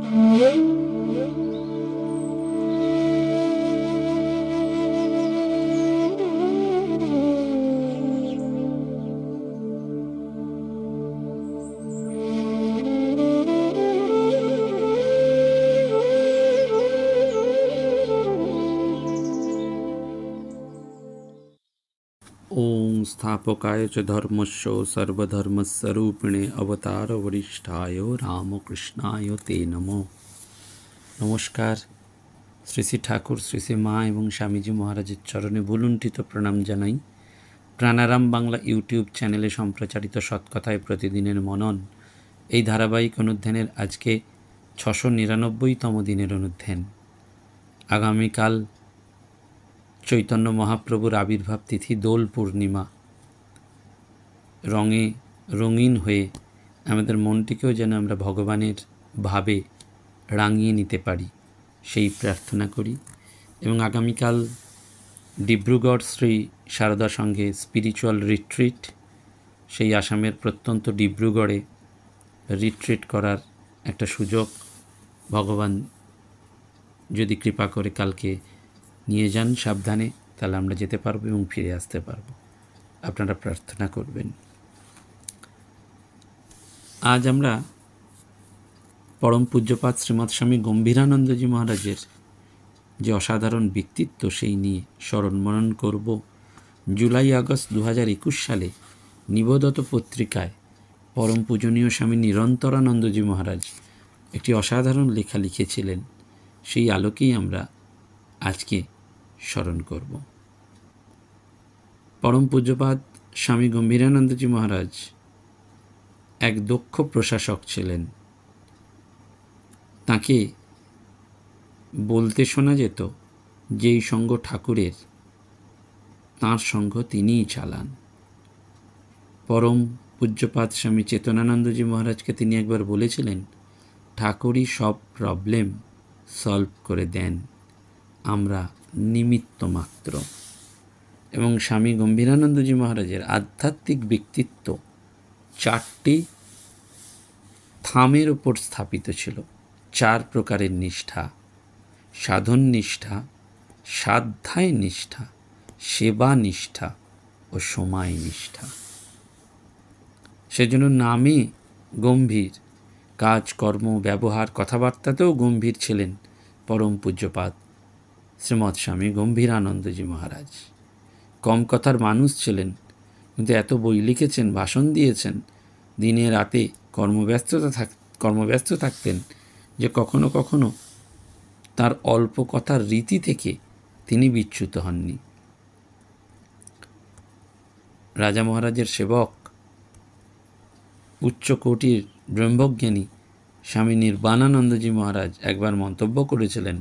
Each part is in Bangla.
ओं स्थापकाय च धर्मस्य सर्वधर्मस्वरूपिणे अवतार वरिष्ठाय रामकृष्णाय ते नमो। नमस्कार। শ্রী শ্রী ঠাকুর, শ্রী শ্রী মা এবং স্বামীজি মহারাজের চরণে ভুলুণ্ঠিত প্রণাম জানাই। প্রাণারাম বাংলা ইউটিউব চ্যানেলে সম্প্রচারিত সৎকথায় প্রতিদিনের মনন এই ধারাবাহিক অনুধ্যানের আজকে 699তম দিনের অনুধ্যান। আগামীকাল চৈতন্য মহাপ্রভুর আবির্ভাব তিথি দোল পূর্ণিমা। রঙে রঙিন হয়ে আমাদের মনটিকেও যেন আমরা ভগবানের ভাবে রাঙিয়ে নিতে পারি সেই প্রার্থনা করি। এবং আগামীকাল ডিব্রুগড় শ্রী সারদা সংঘে স্পিরিচুয়াল রিট্রিট, সেই আসামের প্রত্যন্ত ডিব্রুগড়ে রিট্রিট করার একটা সুযোগ ভগবান যদি কৃপা করে কালকে নিয়ে যান সাবধানে, তাহলে আমরা যেতে পারবো এবং ফিরে আসতে পারবো। আপনারা প্রার্থনা করবেন। আজ আমরা পরম পূজ্যপাদ শ্রীমৎ স্বামী গম্ভীরানন্দজি মহারাজের যে অসাধারণ ব্যক্তিত্ব সেই নিয়ে স্মরণ মনন করব। জুলাই আগস্ট 2021 সালে নিবোধত পত্রিকায় পরম পূজনীয় স্বামী নিরন্তরানন্দজি মহারাজ একটি অসাধারণ লেখা লিখেছিলেন, সেই আলোকেই আমরা আজকে স্মরণ করব। পরম পূজ্যপাদ স্বামী গম্ভীরানন্দজি মহারাজ এক দক্ষ প্রশাসক ছিলেন। তাকে বলতে শোনা যেত, যেই সঙ্গ ঠাকুরের তাঁর সঙ্গ তিনিই চালান। পরম পূজ্যপাদ স্বামী চেতনানন্দজি মহারাজকে তিনি একবার বলেছিলেন, ঠাকুরই সব প্রবলেম সলভ করে দেন, আমরা নিমিত্ত মাত্র। এবং স্বামী গম্ভীরানন্দজি মহারাজের আধ্যাত্মিক ব্যক্তিত্ব 4টি থামের ওপর স্থাপিত ছিল। 4 প্রকারের নিষ্ঠা: সাধন নিষ্ঠা, সাধ্যায় নিষ্ঠা, সেবা নিষ্ঠা ও সময় নিষ্ঠা। সেজন্য নামে গম্ভীর, কাজ কর্ম ব্যবহার কথাবার্তাতেও গম্ভীর ছিলেন পরম পূজ্যপাদ শ্রীমৎ স্বামী গম্ভীরানন্দজি মহারাজ। কম কথার মানুষ ছিলেন, কিন্তু এত বই লিখেছেন, ভাষণ দিয়েছেন, দিনে রাতে কর্মব্যস্ত থাকতেন যে কখনো কখনো তার অল্প কথার রীতি থেকে তিনি বিচ্যুত হননি। রাজা মহারাজের সেবক, উচ্চ কোটির ব্রহ্মজ্ঞানী স্বামী নির্বাণানন্দজি মহারাজ একবার মন্তব্য করেছিলেন,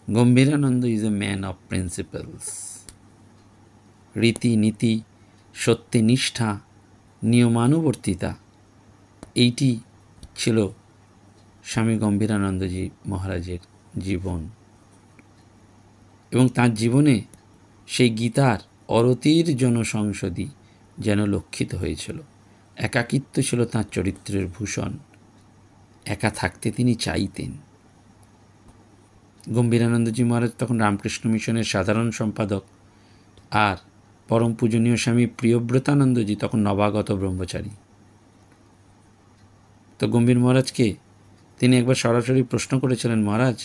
Gambhirananda is a man of principles. রীতি নীতি, সত্যনিষ্ঠা, নিয়মানুবর্তিতা, এইটি ছিল স্বামী গম্ভীরানন্দজি মহারাজের জীবন। এবং তাঁর জীবনে সেই গীতার অরতির জনসংসদী যেন লক্ষিত হয়েছিল। একাকিত্ব ছিল তাঁর চরিত্রের ভূষণ, একা থাকতে তিনি চাইতেন। গম্ভীরানন্দজি মহারাজ তখন রামকৃষ্ণ মিশনের সাধারণ সম্পাদক, আর পরম পূজনীয় স্বামী প্রিয়ব্রতানন্দজি তখন নবাগত ব্রহ্মচারী। তো গম্ভীর মহারাজকে তিনি একবার সরাসরি প্রশ্ন করেছিলেন, মহারাজ,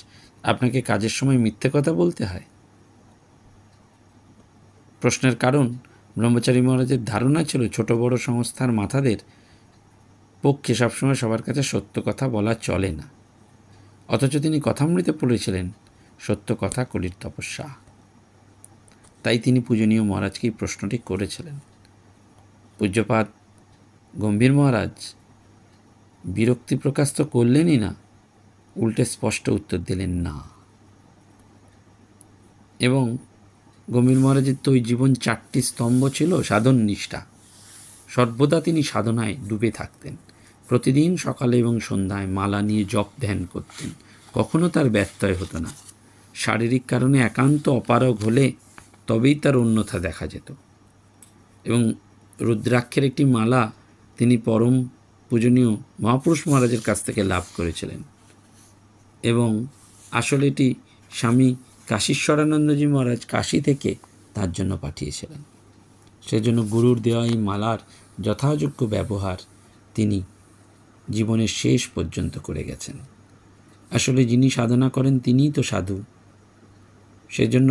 আপনাকে কাজের সময় মিথ্যে কথা বলতে হয়? প্রশ্নের কারণ, ব্রহ্মচারী মহারাজের ধারণা ছিল ছোট বড় সংস্থার মাথাদের পক্ষে সবসময় সবার কাছে সত্য কথা বলা চলে না। অথচ তিনি কথামৃতে পড়েছিলেন, সত্য কথা কলির তপস্যা। তাই তিনি পূজনীয় মহারাজকে এই প্রশ্নটি করেছিলেন। পূজ্যপাদ গম্ভীর মহারাজ বিরক্তি প্রকাশ তো করলেনই না, উল্টে স্পষ্ট উত্তর দিলেন না। এবং গম্ভীর মহারাজের তো ওই জীবন 4টি স্তম্ভ ছিল। সাধন নিষ্ঠা, সর্বদা তিনি সাধনায় ডুবে থাকতেন। প্রতিদিন সকালে এবং সন্ধ্যায় মালা নিয়ে জপ ধ্যান করতেন, কখনো তার ব্যত্যয় হতো না। শারীরিক কারণে একান্ত অপারগ হলে তবেই তার অন্যথা দেখা যেত। এবং রুদ্রাক্ষের একটি মালা তিনি পরম পূজনীয় মহাপুরুষ মহারাজের কাছ থেকে লাভ করেছিলেন। এবং আসলে এটি স্বামী কাশীশ্বরানন্দজি মহারাজ কাশী থেকে তার জন্য পাঠিয়েছিলেন। সেজন্য গুরুর দেওয়া এই মালার যথাযোগ্য ব্যবহার তিনি জীবনের শেষ পর্যন্ত করে গেছেন। আসলে যিনি সাধনা করেন তিনিই তো সাধু। সেজন্য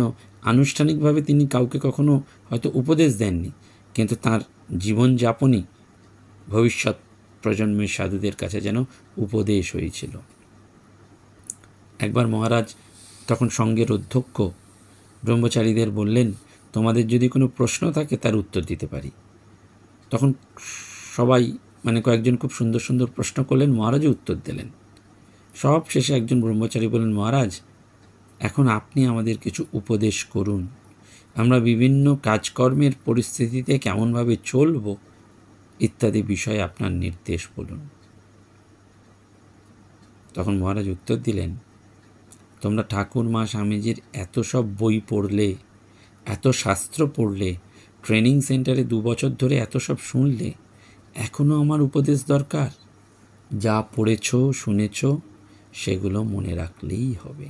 আনুষ্ঠানিকভাবে তিনি কাউকে কখনো হয়তো উপদেশ দেননি, কিন্তু তার জীবনযাপনই ভবিষ্যৎ প্রজন্মের সাধুদের কাছে যেন উপদেশ হয়েছিল। একবার মহারাজ তখন সঙ্গের অধ্যক্ষ ব্রহ্মচারীদের বললেন, তোমাদের যদি কোনো প্রশ্ন থাকে তার উত্তর দিতে পারি। তখন সবাই কয়েকজন খুব সুন্দর সুন্দর প্রশ্ন করলেন, মহারাজও উত্তর দিলেন। সব শেষে একজন ব্রহ্মচারী বললেন, মহারাজ এখন আপনি আমাদের কিছু উপদেশ করুন, আমরা বিভিন্ন কাজকর্মের পরিস্থিতিতে কেমনভাবে চলব ইত্যাদি বিষয়ে আপনার নির্দেশ বলুন। তখন মহারাজ উত্তর দিলেন, তোমরা ঠাকুর মা স্বামীজির এত সব বই পড়লে, এত শাস্ত্র পড়লে, ট্রেনিং সেন্টারে 2 বছর ধরে এত সব শুনলে, এখনও আমার উপদেশ দরকার? যা পড়েছ শুনেছ সেগুলো মনে রাখলেই হবে।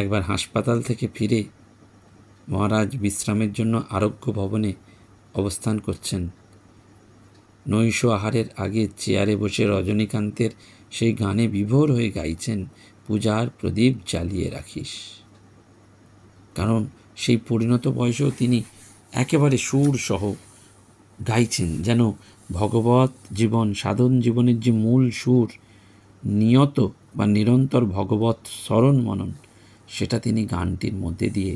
একবার হাসপাতাল থেকে ফিরে মহারাজ বিশ্রামের জন্য আরোগ্য ভবনে অবস্থান করছেন। নৈশ আহারের আগে চেয়ারে বসে রজনীকান্তের সেই গানে বিভোর হয়ে গাইছেন, পূজার প্রদীপ জ্বালিয়ে রাখিস। কারণ সেই পরিণত বয়সেও তিনি একেবারে সুর সহ গাইছেন, যেন ভগবত জীবন, সাধন জীবনের যে মূল সুর, নিয়ত বা নিরন্তর ভগবত স্মরণ মনন, সেটা তিনি গানটির মধ্যে দিয়ে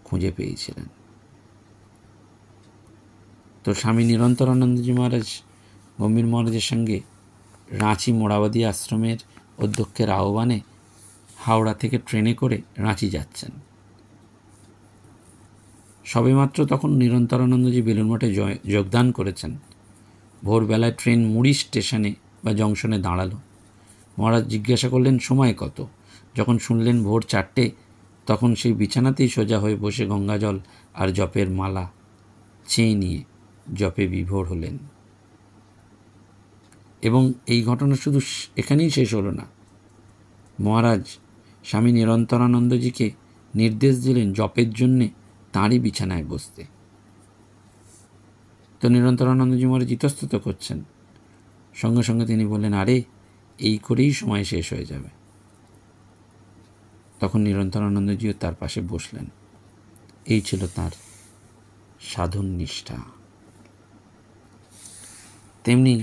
খুঁজে পেয়েছিলেন। তো স্বামী নিরন্তরানন্দজি মহারাজ গম্ভীর মহারাজের সঙ্গে রাঁচি মোড়াবাদী আশ্রমের অধ্যক্ষের আহ্বানে হাওড়া থেকে ট্রেনে করে রাঁচি যাচ্ছেন। সবেমাত্র তখন নিরন্তরানন্দজি বেলুড় মঠে যোগদান করেছেন। ভোরবেলায় ট্রেন মুড়ি স্টেশনে বা জংশনে দাঁড়ালো। মহারাজ জিজ্ঞাসা করলেন, সময় কত? যখন শুনলেন ভোর 4টে, তখন সেই বিছানাতেই সোজা হয়ে বসে গঙ্গাজল আর জপের মালা চেয়ে নিয়ে জপে বিভোর হলেন। এবং এই ঘটনা শুধু এখানেই শেষ হলো না। মহারাজ স্বামী নিরন্তরানন্দজিকে নির্দেশ দিলেন জপের জন্যে তাঁরই বিছানায় বসতে। তো নিরন্তরানন্দজি মহারাজ ইতস্তত করছেন। সঙ্গে সঙ্গে তিনি বললেন, আরে এই করেই সময় শেষ হয়ে যাবে। তখন নিরন্তরানন্দজিও তার পাশে বসলেন। এই ছিল তার সাধন নিষ্ঠা। তেমনি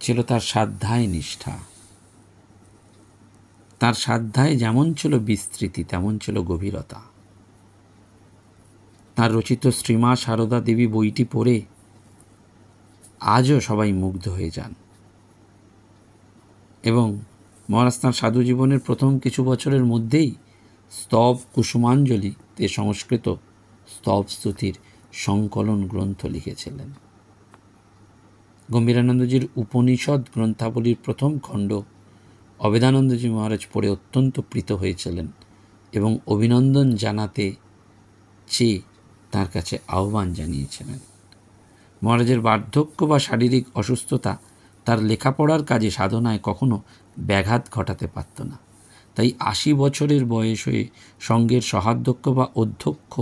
ছিল তার সাধ্যায় নিষ্ঠা। তার সাধ্যায় যেমন ছিল বিস্তৃতি, তেমন ছিল গভীরতা। তার রচিত শ্রীমা সারদা দেবী বইটি পড়ে আজও সবাই মুগ্ধ হয়ে যান। এবং মহারাজ তাঁর সাধু জীবনের প্রথম কিছু বছরের মধ্যেই স্তব কুসুমাঞ্জলিতে সংস্কৃত স্তব স্তুতির সংকলন গ্রন্থ লিখেছিলেন। গম্ভীরানন্দজির উপনিষদ গ্রন্থাবলীর প্রথম খণ্ড অবেদানন্দজি মহারাজ পড়ে অত্যন্ত প্রীত হয়েছিলেন এবং অভিনন্দন জানাতে চেয়ে তার কাছে আহ্বান জানিয়েছিলেন। মহারাজের বার্ধক্য বা শারীরিক অসুস্থতা তার লেখাপড়ার কাজে সাধনায় কখনো ব্যাঘাত ঘটাতে পারত না। তাই 80 বছরের বয়স হয়ে সঙ্ঘের সহাধ্যক্ষ বা অধ্যক্ষ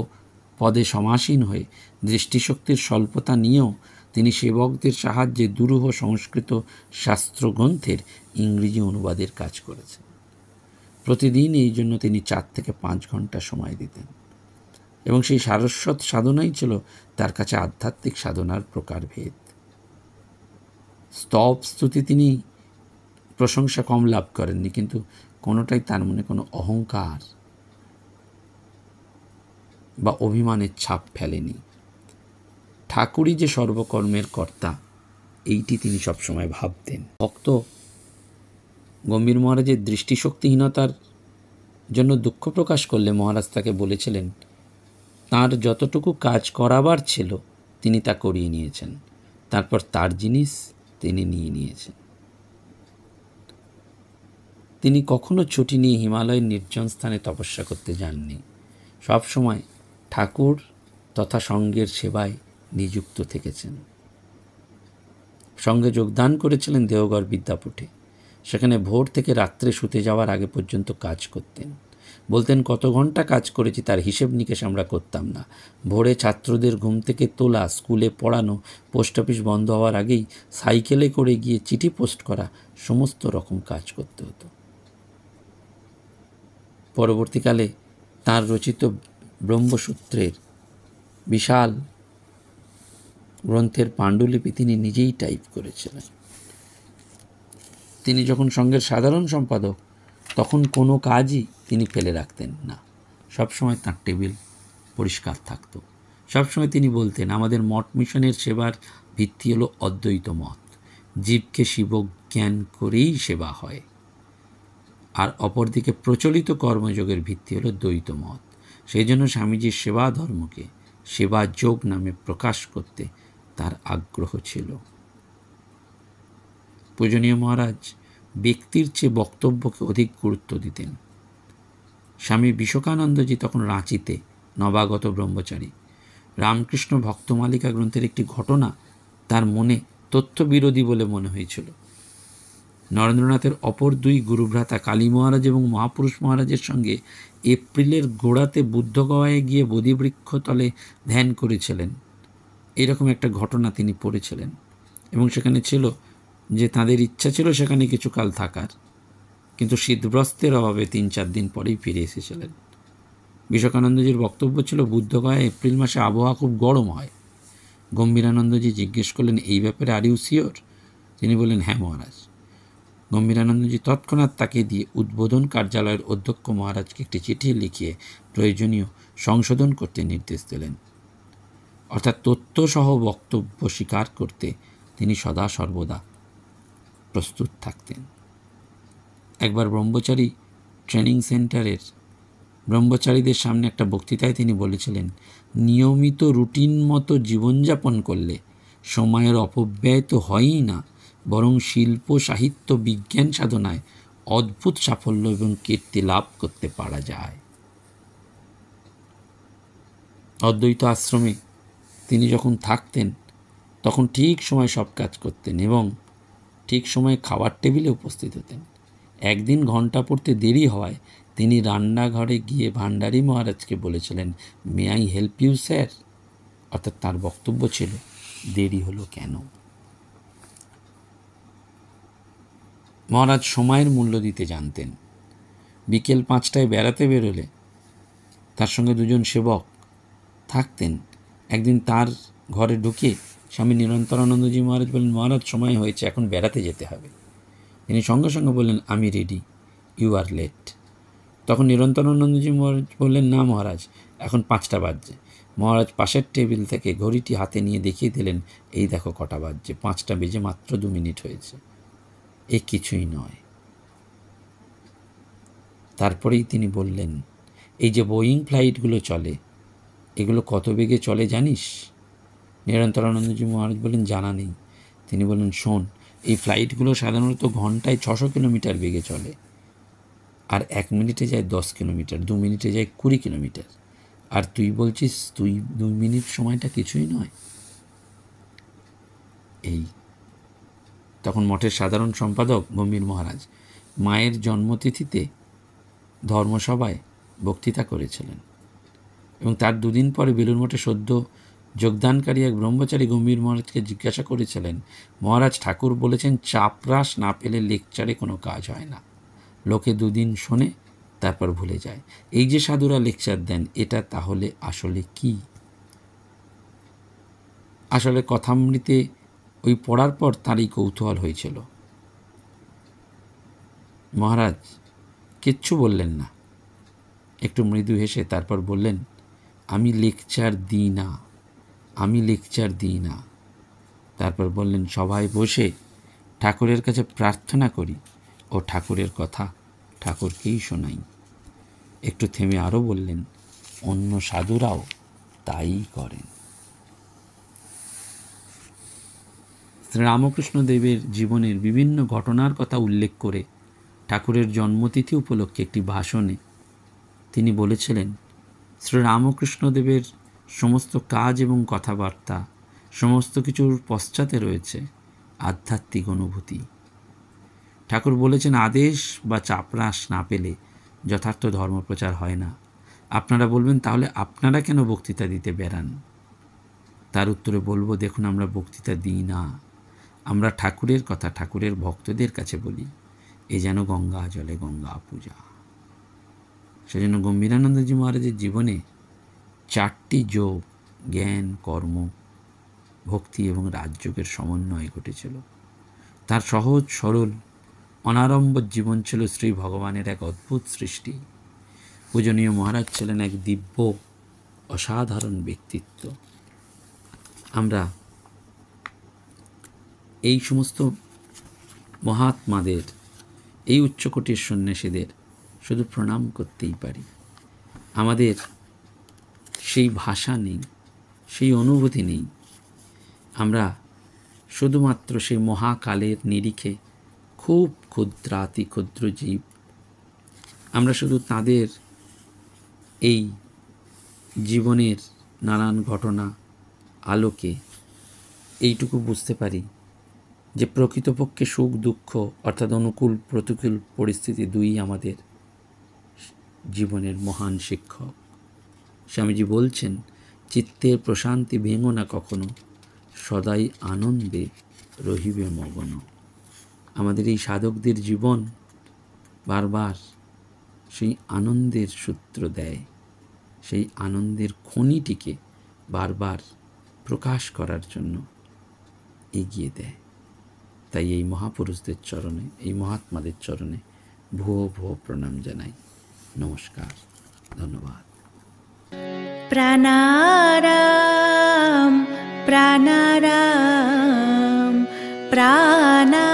পদে সমাসীন হয়ে দৃষ্টিশক্তির স্বল্পতা নিয়েও তিনি সেবকদের সাহায্যে দুরূহ সংস্কৃত শাস্ত্রগ্রন্থের ইংরেজি অনুবাদের কাজ করেছেন। প্রতিদিন এই জন্য তিনি 4 থেকে 5 ঘন্টা সময় দিতেন এবং সেই সারস্বত সাধনাই ছিল তার কাছে আধ্যাত্মিক সাধনার প্রকারভেদ। স্তব স্তুতি তিনি প্রশংসা কম লাভ করেননি, কিন্তু কোনোটাই তার মনে কোনো অহংকার বা অভিমানের ছাপ ফেলেনি। ঠাকুরই যে সর্বকর্মের কর্তা, এইটি তিনি সবসময় ভাবতেন। ভক্ত গম্ভীর মহারাজের দৃষ্টিশক্তিহীনতার জন্য দুঃখ প্রকাশ করলে মহারাজ তাকে বলেছিলেন, তার যতটুকু কাজ করাবার ছিল তিনি তা করিয়ে নিয়েছেন, তারপর তার জিনিস তিনি নিয়ে নিয়েছেন। তিনি কখনো ছুটি নিয়ে হিমালয়ের নির্জন স্থানে তপস্যা করতে যাননি। সবসময় ঠাকুর তথা সঙ্ঘের সেবায় নিযুক্ত থেকেছেন। সঙ্গে যোগদান করেছিলেন দেওঘর বিদ্যাপীঠে। সেখানে ভোর থেকে রাত্রে শুতে যাওয়ার আগে পর্যন্ত কাজ করতেন। বলতেন, কত ঘন্টা কাজ করেছি তার হিসেব নিকেশ আমরা করতাম না। ভোরে ছাত্রদের ঘুম থেকে তোলা, স্কুলে পড়ানো, পোস্ট অফিস বন্ধ হওয়ার আগেই সাইকেলে করে গিয়ে চিঠি পোস্ট করা, সমস্ত রকম কাজ করতে হতো। পরবর্তীকালে তার রচিত ব্রহ্মসূত্রের বিশাল গ্রন্থের পাণ্ডুলিপি তিনি নিজেই টাইপ করেছিলেন। তিনি যখন সঙ্ঘের সাধারণ সম্পাদক, তখন কোনো কাজই তিনি ফেলে রাখতেন না। সবসময় তাঁর টেবিল পরিষ্কার থাকত। সবসময় তিনি বলতেন, আমাদের মঠ মিশনের সেবার ভিত্তি হলো অদ্বৈত মত। জীবকে শিবজ্ঞান করেই সেবা হয়। আর অপরদিকে প্রচলিত কর্মযোগের ভিত্তি হলো দ্বৈত মত। সেই জন্য স্বামীজির সেবা ধর্মকে সেবা যোগ নামে প্রকাশ করতে তার আগ্রহ ছিল। পূজনীয় মহারাজ ব্যক্তির চেয়ে বক্তব্যকে অধিক গুরুত্ব দিতেন। স্বামী বিশোকানন্দজি তখন রাঁচিতে নবাগত ব্রহ্মচারী। রামকৃষ্ণ ভক্তমালিকা গ্রন্থের একটি ঘটনা তার মনে তথ্যবিরোধী বলে মনে হয়েছিল। নরেন্দ্রনাথের অপর দুই গুরুভ্রাতা কালী মহারাজ এবং মহাপুরুষ মহারাজের সঙ্গে এপ্রিলের গোড়াতে বুদ্ধগয়ায় গিয়ে বোধিবৃক্ষ তলে ধ্যান করেছিলেন, এরকম একটা ঘটনা তিনি পড়েছিলেন। এবং সেখানে ছিল যে তাদের ইচ্ছা ছিল সেখানে কিছুকাল থাকার, কিন্তু শীতবস্ত্রের অভাবে 3-4 দিন পরেই ফিরে এসেছিলেন। বিশোকানন্দজির বক্তব্য ছিল, বুদ্ধগয়ায় এপ্রিল মাসে আবহাওয়া খুব গরম হয়। গম্ভীরানন্দজি জিজ্ঞেস করলেন, এই ব্যাপারে আর ইউ শিওর? তিনি বললেন, হ্যাঁ মহারাজ। গম্ভীরানন্দজি তৎক্ষণাৎ তাকে দিয়ে উদ্বোধন কার্যালয়ের অধ্যক্ষ মহারাজকে একটি চিঠি লিখিয়ে প্রয়োজনীয় সংশোধন করতে নির্দেশ দিলেন। অর্থাৎ তথ্যসহ বক্তব্য স্বীকার করতে তিনি সদা সর্বদা প্রস্তুত থাকতেন। একবার ব্রহ্মচারী ট্রেনিং সেন্টারের ব্রহ্মচারীদের সামনে একটা বক্তৃতায় তিনি বলেছিলেন, নিয়মিত রুটিন মতো জীবনযাপন করলে সময়ের অপব্যয় তো হয়ই না, বরং শিল্প, সাহিত্য, বিজ্ঞান সাধনায় অদ্ভুত সাফল্য এবং কীর্তি লাভ করতে পারা যায়। অদ্বৈত আশ্রমে তিনি যখন থাকতেন তখন ঠিক সময় সব কাজ করতেন এবং ঠিক সময়ে খাবার টেবিলে উপস্থিত হতেন। একদিন ঘণ্টা পড়তে দেরি হওয়ায় তিনি রান্নাঘরে গিয়ে ভান্ডারী মহারাজকে বলেছিলেন, may I help you sir? অর্থাৎ তার বক্তব্য ছিল, দেরি হলো কেন? মহারাজ সময়ের মূল্য দিতে জানতেন। বিকেল 5টায় বেড়াতে বেরোলে তার সঙ্গে দুজন সেবক থাকতেন। একদিন তার ঘরে ঢুকে স্বামী নিরন্তরানন্দজি মহারাজ বললেন, মহারাজ সময় হয়েছে, এখন বেড়াতে যেতে হবে। তিনি সঙ্গে সঙ্গে বললেন, আমি রেডি, ইউ আর লেট। তখন নিরন্তরানন্দজি মহারাজ বললেন, না মহারাজ, এখন 5টা বাজছে। মহারাজ পাশের টেবিল থেকে ঘড়িটি হাতে নিয়ে দেখিয়ে দিলেন, এই দেখো কটা বাজছে, 5টা বেজে মাত্র 2 মিনিট হয়েছে। এ কিছুই নয়। তারপরেই তিনি বললেন, এই যে বোয়িং ফ্লাইটগুলো চলে, এগুলো কত বেগে চলে জানিস? নিরন্তরানন্দজি মহারাজ বললেন, জানা নেই। তিনি বললেন, শোন, এই ফ্লাইটগুলো সাধারণত ঘন্টায় 600 কিলোমিটার বেগে চলে, আর 1 মিনিটে যায় 10 কিলোমিটার, 2 মিনিটে যায় 20 কিলোমিটার। আর তুই বলছিস 2 মিনিট সময়টা কিছুই নয়। এই তখন মঠের সাধারণ সম্পাদক গম্ভীর মহারাজ মায়ের জন্মতিথিতে ধর্মসভায় বক্তৃতা করেছিলেন এবং তার 2 দিন পরে বেলুড় মঠে সদ্য যোগদানকারী এক ব্রহ্মচারী গম্ভীর মহারাজকে জিজ্ঞাসা করেছিলেন, মহারাজ, ঠাকুর বলেছেন চাপরাস না পেলে লেকচারে কোনো কাজ হয় না। লোকে 2 দিন শোনে, তারপর ভুলে যায়। এই যে সাধুরা লেকচার দেন, এটা তাহলে আসলে কি? আসলে কথামৃতে ওই পড়ার পর তারই কৌতূহল হয়েছিল। মহারাজ কিচ্ছু বললেন না, একটু মৃদু হেসে তারপর বললেন, আমি লেকচার দিই না, আমি লেকচার দিই না। তারপর বললেন, সভায় বসে ঠাকুরের কাছে প্রার্থনা করি ও ঠাকুরের কথা ঠাকুরকেই শোনাই। একটু থেমে আরও বললেন, অন্য সাধুরাও তাই করেন। শ্রীরামকৃষ্ণদেবের জীবনের বিভিন্ন ঘটনার কথা উল্লেখ করে ঠাকুরের জন্মতিথি উপলক্ষে একটি ভাষণে তিনি বলেছিলেন, শ্রীরামকৃষ্ণদেবের সমস্ত কাজ এবং কথাবার্তা সমস্ত কিছুর পশ্চাতে রয়েছে আধ্যাত্মিক অনুভূতি। ঠাকুর বলেছেন, আদেশ বা চাপরাশ না পেলে যথার্থ ধর্মপ্রচার হয় না। আপনারা বলবেন, তাহলে আপনারা কেন বক্তৃতা দিতে বেরান? তার উত্তরে বলবো, দেখুন, আমরা বক্তৃতা দিই না, আমরা ঠাকুরের কথা ঠাকুরের ভক্তদের কাছে বলি। এ যেন গঙ্গা জলে গঙ্গা পূজা। সেজন্য গম্ভীরানন্দজি মহারাজের জীবনে 4টি যোগ, জ্ঞান, কর্ম, ভক্তি এবং রাজযোগের সমন্বয় ঘটেছিল। তার সহজ সরল অনাড়ম্বর জীবন ছিল শ্রী ভগবানের এক অদ্ভুত সৃষ্টি। পূজনীয় মহারাজ ছিলেন এক দিব্য অসাধারণ ব্যক্তিত্ব। আমরা এই সমস্ত মহাত্মাদের, এই উচ্চকোটির সন্ন্যাসীদের শুধু প্রণাম করতেই পারি। আমাদের সেই ভাষা নেই, সেই অনুভূতি নেই। আমরা শুধুমাত্র সেই মহাকালের নিরিখে খুব ক্ষুদ্রাতি ক্ষুদ্র জীব। আমরা শুধু তাদের এই জীবনের নানান ঘটনা আলোকে এইটুকু বুঝতে পারি যে প্রকৃতপক্ষে সুখ দুঃখ অর্থাৎ অনুকূল প্রতিকূল পরিস্থিতি দুই আমাদের জীবনের মহান শিক্ষক। স্বামীজি বলছেন, চিত্তের প্রশান্তি ভেঙো না কখনো, সদাই আনন্দে রহিবে মগন। আমাদের এই সাধকদের জীবন বারবার সেই আনন্দের সূত্র দেয়, সেই আনন্দের খনিটিকে বারবার প্রকাশ করার জন্য এগিয়ে দেয়। তাই এই মহাপুরুষদের চরণে, এই মহাত্মাদের চরণে ভুয়ো ভুয়ো প্রণাম জানাই। নমস্কার, ধন্যবাদ। প্রাণারাম প্রাণারাম প্রাণা